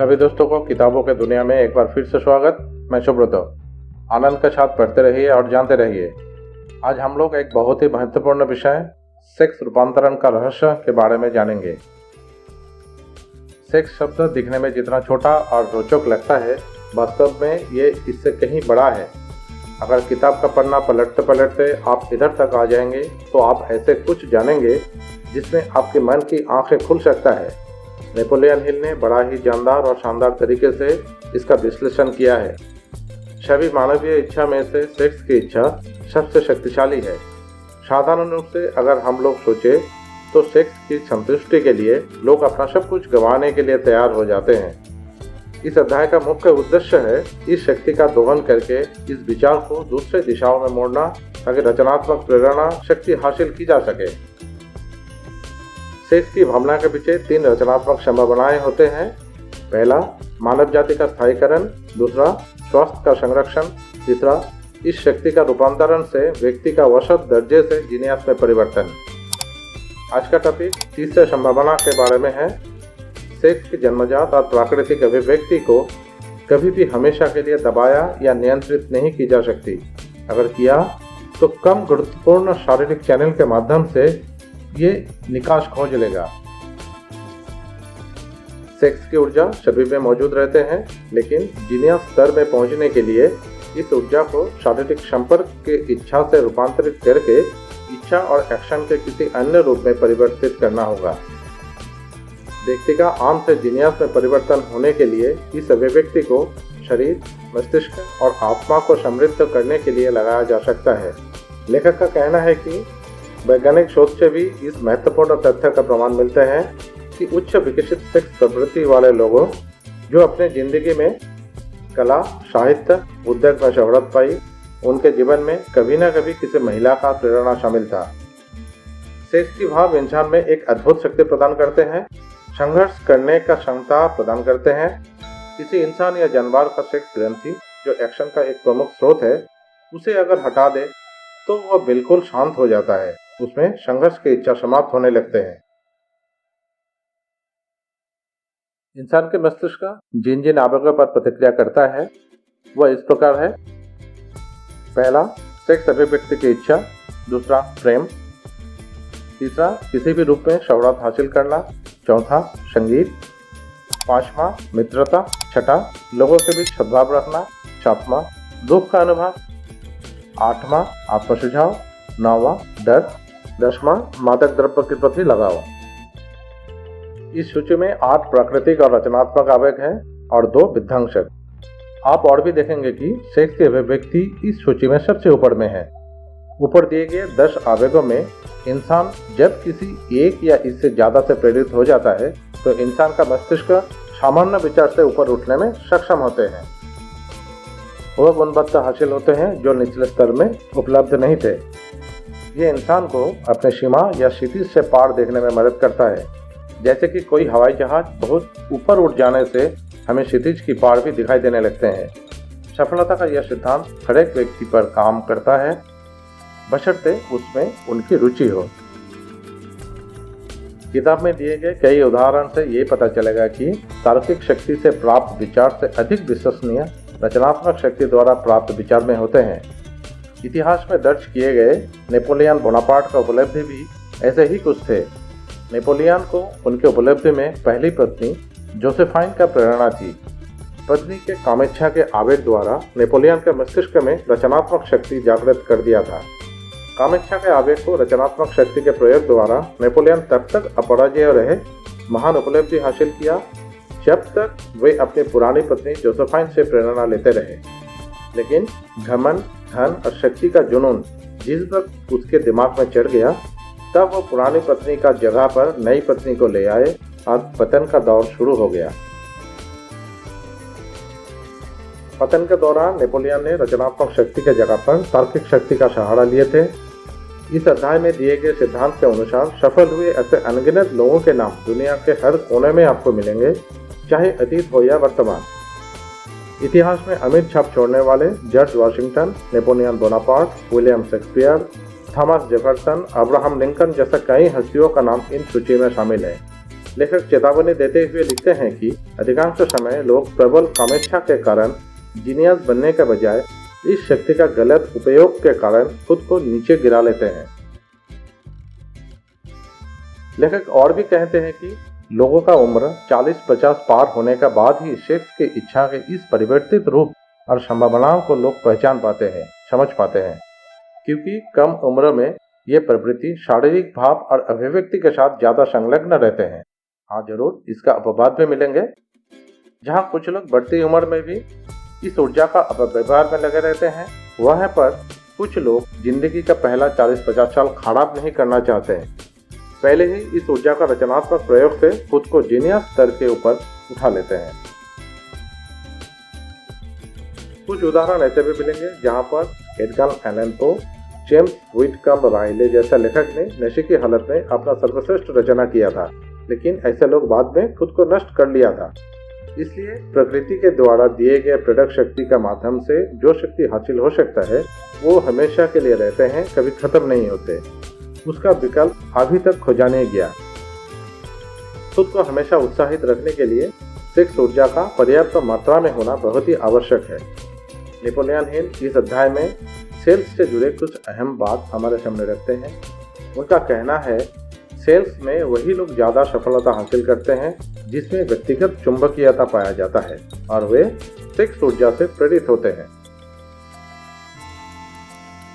सभी दोस्तों को किताबों के दुनिया में एक बार फिर से स्वागत। मैं सुब्रत। आनंद के साथ पढ़ते रहिए और जानते रहिए। आज हम लोग एक बहुत ही महत्वपूर्ण विषय सेक्स रूपांतरण का रहस्य के बारे में जानेंगे। सेक्स शब्द दिखने में जितना छोटा और रोचक लगता है, वास्तव में ये इससे कहीं बड़ा है। अगर किताब का पन्ना पलटते पलटते आप इधर तक आ जाएंगे तो आप ऐसे कुछ जानेंगे जिसमें आपके मन की आंखें खुल सकता है। नेपोलियन हिल ने बड़ा ही जानदार और शानदार तरीके से इसका विश्लेषण किया है। सभी मानवीय इच्छा में से सेक्स की इच्छा सबसे शक्तिशाली है। साधारण रूप से अगर हम लोग सोचें तो सेक्स की संतुष्टि के लिए लोग अपना सब कुछ गंवाने के लिए तैयार हो जाते हैं। इस अध्याय का मुख्य उद्देश्य है इस शक्ति का दोहन करके इस विचार को दूसरे दिशाओं में मोड़ना, ताकि रचनात्मक प्रेरणा शक्ति हासिल की जा सके। सेक्स की भावना के पीछे 3 रचनात्मक संभावनाएं होते हैं। पहला, मानव जाति का स्थायीकरण। दूसरा, स्वास्थ्य का संरक्षण। तीसरा, इस शक्ति का रूपांतरण से व्यक्ति का वसत दर्जे से जीनियस में परिवर्तन। आज का टॉपिक तीसरे संभावना के बारे में है। सेक्स की जन्मजात और प्राकृतिक अभिव्यक्ति को कभी भी हमेशा के लिए दबाया या नियंत्रित नहीं की जा सकती। अगर किया तो कम गुरुत्वपूर्ण शारीरिक चैनल के माध्यम से ये निकास खोज लेगा। सेक्स की ऊर्जा सभी में मौजूद रहते हैं, लेकिन जीनियस स्तर में पहुंचने के लिए इस ऊर्जा को शारीरिक संपर्क के इच्छा से रूपांतरित करके इच्छा और एक्शन के किसी अन्य रूप में परिवर्तित करना होगा। व्यक्ति का आम से जीनियस में परिवर्तन होने के लिए इस अभिव्यक्ति को शरीर, मस्तिष्क और आत्मा को समृद्ध करने के लिए लगाया जा सकता है। लेखक का कहना है कि वैज्ञानिक शोध से भी इस महत्वपूर्ण तथ्य का प्रमाण मिलते हैं कि उच्च विकसित सेक्स प्रवृत्ति वाले लोगों जो अपने जिंदगी में कला, साहित्य, उद्योग में शोहरत पाई, उनके जीवन में कभी न कभी किसी महिला का प्रेरणा शामिल था। सेक्स की भाव इंसान में एक अद्भुत शक्ति प्रदान करते हैं, संघर्ष करने का क्षमता प्रदान करते हैं। किसी इंसान या जानवर का सेक्स ग्रंथि जो एक्शन का एक प्रमुख स्रोत है, उसे अगर हटा दे तो वह बिल्कुल शांत हो जाता है। उसमें संघर्ष की इच्छा समाप्त होने लगते हैं। इंसान के मस्तिष्क जिन जिन आवेगों पर प्रतिक्रिया करता है वह इस प्रकार है। पहला, सेक्स अभिव्यक्ति की इच्छा। दूसरा, प्रेम। तीसरा, किसी भी रूप में शोहरत हासिल करना। चौथा, संगीत। पांचवा, मित्रता। छठा, लोगों के बीच सद्भाव रखना। सातवां, दुख का अनुभव। आठवां, आत्मसुझाव। नौवां, डर। 10वां, मादक द्रव्य के प्रति लगाव। इस सूची में 8 प्राकृतिक और रचनात्मक आवेग हैं और 2 विध्वंसक। आप और भी देखेंगे कि सेक्स की अभिव्यक्ति इस सूची में सबसे ऊपर में है। ऊपर दिए गए 10 आवेगों में इंसान जब किसी एक या इससे ज्यादा से प्रेरित हो जाता है तो इंसान का मस्तिष्क सामान्य विचार से ऊपर उठने में सक्षम होते हैं। वह गुणवत्ता हासिल होते हैं जो निचले स्तर में उपलब्ध नहीं थे। ये इंसान को अपने सीमा या क्षितिज से पार देखने में मदद करता है। जैसे कि कोई हवाई जहाज बहुत ऊपर उड़ जाने से हमें क्षितिज की पार भी दिखाई देने लगते हैं। सफलता का यह सिद्धांत हर एक व्यक्ति पर काम करता है, बशर्ते उसमें उनकी रुचि हो। किताब में दिए गए कई उदाहरण से ये पता चलेगा कि तार्किक शक्ति से प्राप्त विचार से अधिक विश्वसनीय रचनात्मक शक्ति द्वारा प्राप्त विचार में होते हैं। इतिहास में दर्ज किए गए नेपोलियन बोनापार्ट का उपलब्धि भी ऐसे ही कुछ थे। नेपोलियन को उनके उपलब्धि में पहली पत्नी जोसेफाइन का प्रेरणा थी। पत्नी के कामेच्छा के आवेग द्वारा नेपोलियन के मस्तिष्क में रचनात्मक शक्ति जागृत कर दिया था। कामेच्छा के आवेग को रचनात्मक शक्ति के प्रयोग द्वारा नेपोलियन तब तक अपराजय रहे, महान उपलब्धि हासिल किया जब तक वे अपनी पुरानी पत्नी जोसेफाइन से प्रेरणा लेते रहे। लेकिन घमंड, धन और शक्ति का जुनून जिस वक्त उसके दिमाग में चढ़ गया, तब वो पुरानी पत्नी का जगह पर नई पत्नी को ले आए और पतन का दौर शुरू हो गया। पतन के दौरान नेपोलियन ने रचनात्मक शक्ति के जगह पर तार्किक शक्ति का सहारा लिए थे। इस अध्याय में दिए गए सिद्धांत के अनुसार सफल हुए ऐसे अनगिनत लोगों के नाम दुनिया के हर कोने में आपको मिलेंगे, चाहे अतीत हो या वर्तमान। इतिहास में अमिट छाप छोड़ने वाले George Washington, Napoleon Bonaparte, William Shakespeare, Thomas Jefferson, Abraham Lincoln जैसे कई हस्तियों का नाम इन सूची में शामिल है। लेखक चेतावनी देते हुए लिखते हैं कि अधिकांश समय लोग प्रबल कामेच्छा के कारण जीनियस बनने के बजाय इस शक्ति का गलत उपयोग के कारण खुद को नीचे गिरा लेते हैं। लेखक और भी कहते हैं कि लोगों का उम्र 40-50 पार होने के बाद ही सेक्स की इच्छा के इस परिवर्तित रूप और संभावनाओं को लोग पहचान पाते हैं, समझ पाते हैं, क्योंकि कम उम्र में ये प्रवृत्ति शारीरिक भाव और अभिव्यक्ति के साथ ज्यादा संलग्न रहते हैं। हाँ जरूर, इसका अपवाद भी मिलेंगे, जहाँ कुछ लोग बढ़ती उम्र में भी इस ऊर्जा का अपव्यवहार में लगे रहते हैं। वहाँ पर कुछ लोग जिंदगी का पहला 40-50 साल खराब नहीं करना चाहते हैं, पहले ही इस ऊर्जा का रचनात्मक प्रयोग से खुद को जीनियस स्तर के ऊपर उठा लेते हैं। कुछ उदाहरण ऐसे भी मिलेंगे जहाँ पर एडगर एलन पो, जेम्स व्हिटकम्ब राइले जैसा लेखक ने नशे की हालत में अपना सर्वश्रेष्ठ रचना किया था, लेकिन ऐसे लोग बाद में खुद को नष्ट कर लिया था। इसलिए प्रकृति के द्वारा दिए गए प्रेरक शक्ति का माध्यम से जो शक्ति हासिल हो सकता है वो हमेशा के लिए रहते हैं, कभी खत्म नहीं होते। उसका विकल्प अभी तक खोजा नहीं गया। खुद को हमेशा उत्साहित रखने के लिए सेक्स ऊर्जा का पर्याप्त मात्रा में होना बहुत ही आवश्यक है। नेपोलियन हिल इस अध्याय में सेल्स से जुड़े कुछ अहम बात हमारे सामने रखते हैं। उनका कहना है, सेल्स में वही लोग ज्यादा सफलता हासिल करते हैं जिसमें व्यक्तिगत चुंबकीयता पाया जाता है और वे सेक्स ऊर्जा से प्रेरित होते हैं।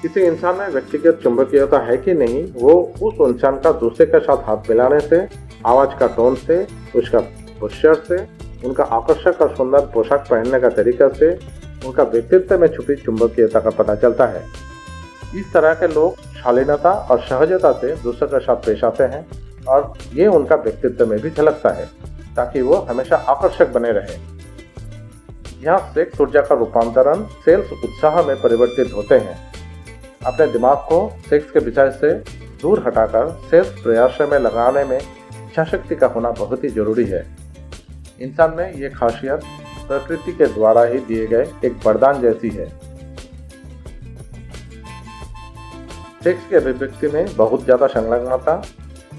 किसी इंसान में व्यक्तिगत चुंबकीयता है कि नहीं, वो उस इंसान का दूसरे के साथ हाथ मिलाने से, आवाज का टोन से, उसका पोस्चर से, उनका आकर्षक और सुंदर पोशाक पहनने का तरीका से, उनका व्यक्तित्व में छुपी चुंबकीयता का पता चलता है। इस तरह के लोग शालीनता और सहजता से दूसरों के साथ पेश आते हैं और ये उनका व्यक्तित्व में भी झलकता है ताकि वो हमेशा आकर्षक बने रहे। यहाँ सेक्स ऊर्जा का रूपांतरण सेल्स उत्साह में परिवर्तित होते हैं। अपने दिमाग को सेक्स के विषय से दूर हटाकर सेल्स प्रयास में लगाने में इच्छाशक्ति का होना बहुत ही जरूरी है। इंसान में ये खासियत प्रकृति के द्वारा ही दिए गए एक वरदान जैसी है। सेक्स की अभिव्यक्ति में बहुत ज्यादा संलग्नता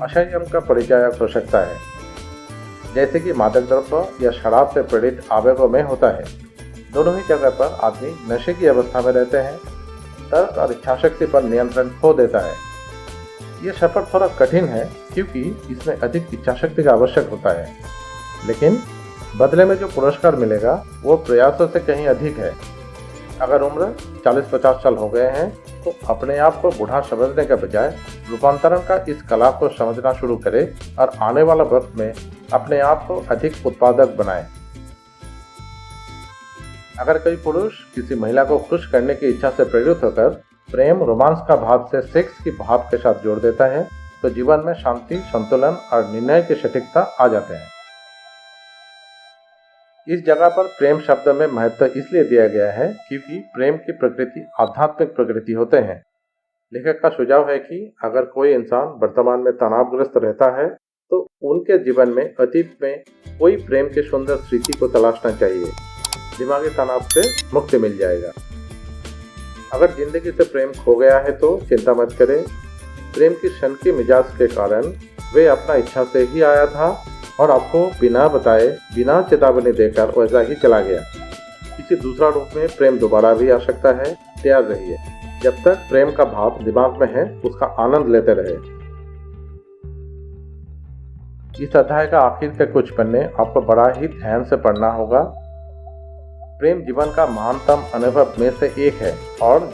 असंयम का परिचायक हो सकता है, जैसे कि मादक द्रव्य या शराब से प्रेरित आवेगों में होता है। दोनों ही जगह पर आदमी नशे की अवस्था में रहते हैं, तर्क और इच्छाशक्ति पर नियंत्रण खो देता है। ये सफर थोड़ा कठिन है क्योंकि इसमें अधिक इच्छाशक्ति का आवश्यक होता है, लेकिन बदले में जो पुरस्कार मिलेगा वो प्रयासों से कहीं अधिक है। अगर उम्र 40-50 साल हो गए हैं तो अपने आप को बूढ़ा समझने के बजाय रूपांतरण का इस कला को समझना शुरू करें और आने वाला वक्त में अपने आप को अधिक उत्पादक बनाएं। अगर कोई पुरुष किसी महिला को खुश करने की इच्छा से प्रेरित होकर प्रेम रोमांस का भाव से सेक्स की भाव के साथ जोड़ देता है तो जीवन में शांति, संतुलन और निर्णय की सटीकता आ जाते हैं। इस जगह पर प्रेम शब्द में महत्व इसलिए दिया गया है क्योंकि प्रेम की प्रकृति आध्यात्मिक प्रकृति होते हैं। लेखक का सुझाव है कि अगर कोई इंसान वर्तमान में तनावग्रस्त रहता है तो उनके जीवन में अतीत में कोई प्रेम की सुंदर स्थिति को तलाशना चाहिए। दिमागी तनाव से मुक्ति मिल जाएगा। अगर जिंदगी से प्रेम खो गया है तो चिंता मत करें। प्रेम की सनकी मिजाज के कारण वे अपना इच्छा से ही आया था और आपको बिना बताए, बिना चेतावनी देकर वैसा ही चला गया। किसी दूसरा रूप में प्रेम दोबारा भी आ सकता है, तैयार रहिए। जब तक प्रेम का भाव दिमाग में है उसका आनंद लेते रहे। इस अध्याय का आखिर के कुछ पन्ने आपको बड़ा ही ध्यान से पढ़ना होगा। प्रेम जीवन का महानतम अनुभव में से एक है और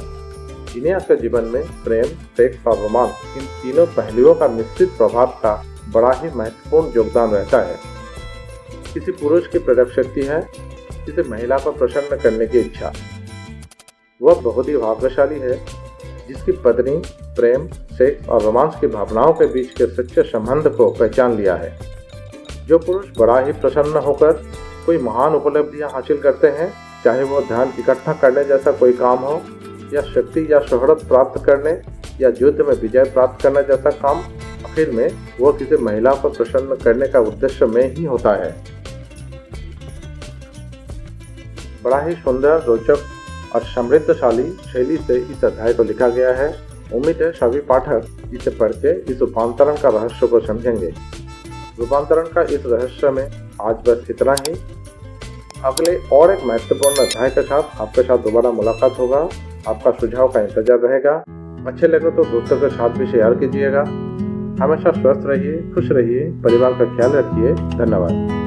जीनियस के जीवन में प्रेम, सेक्स और रोमांस इन तीनों पहलुओं का निश्चित प्रभाव का बड़ा ही महत्वपूर्ण योगदान रहता है। किसी पुरुष की प्रेरक शक्ति है किसी महिला को प्रसन्न करने की इच्छा। वह बहुत ही भाग्यशाली है जिसकी पत्नी प्रेम, सेक्स और रोमांस की भावनाओं के बीच के सच्चे संबंध को पहचान लिया है। जो पुरुष बड़ा ही प्रसन्न होकर कोई महान उपलब्धियां हासिल करते हैं, चाहे वो ध्यान इकट्ठा करने जैसा कोई काम हो या शक्ति या शोहरत प्राप्त करने या युद्ध में विजय प्राप्त करने जैसा काम, आखिर में वो किसी महिला को प्रसन्न करने का उद्देश्य में ही होता है। बड़ा ही सुंदर, रोचक और समृद्धशाली शैली से इस अध्याय को लिखा गया है। उम्मीद है सभी पाठक इसे पढ़ के इस रूपांतरण का रहस्य को समझेंगे। रूपांतरण का इस रहस्य में आज बस इतना ही। अगले और एक महत्वपूर्ण अध्याय के साथ आपके साथ दोबारा मुलाकात होगा। आपका सुझाव का इंतजार रहेगा। अच्छे लगे तो दोस्तों के साथ भी शेयर कीजिएगा। हमेशा स्वस्थ रहिए, खुश रहिए, परिवार का ख्याल रखिए। धन्यवाद।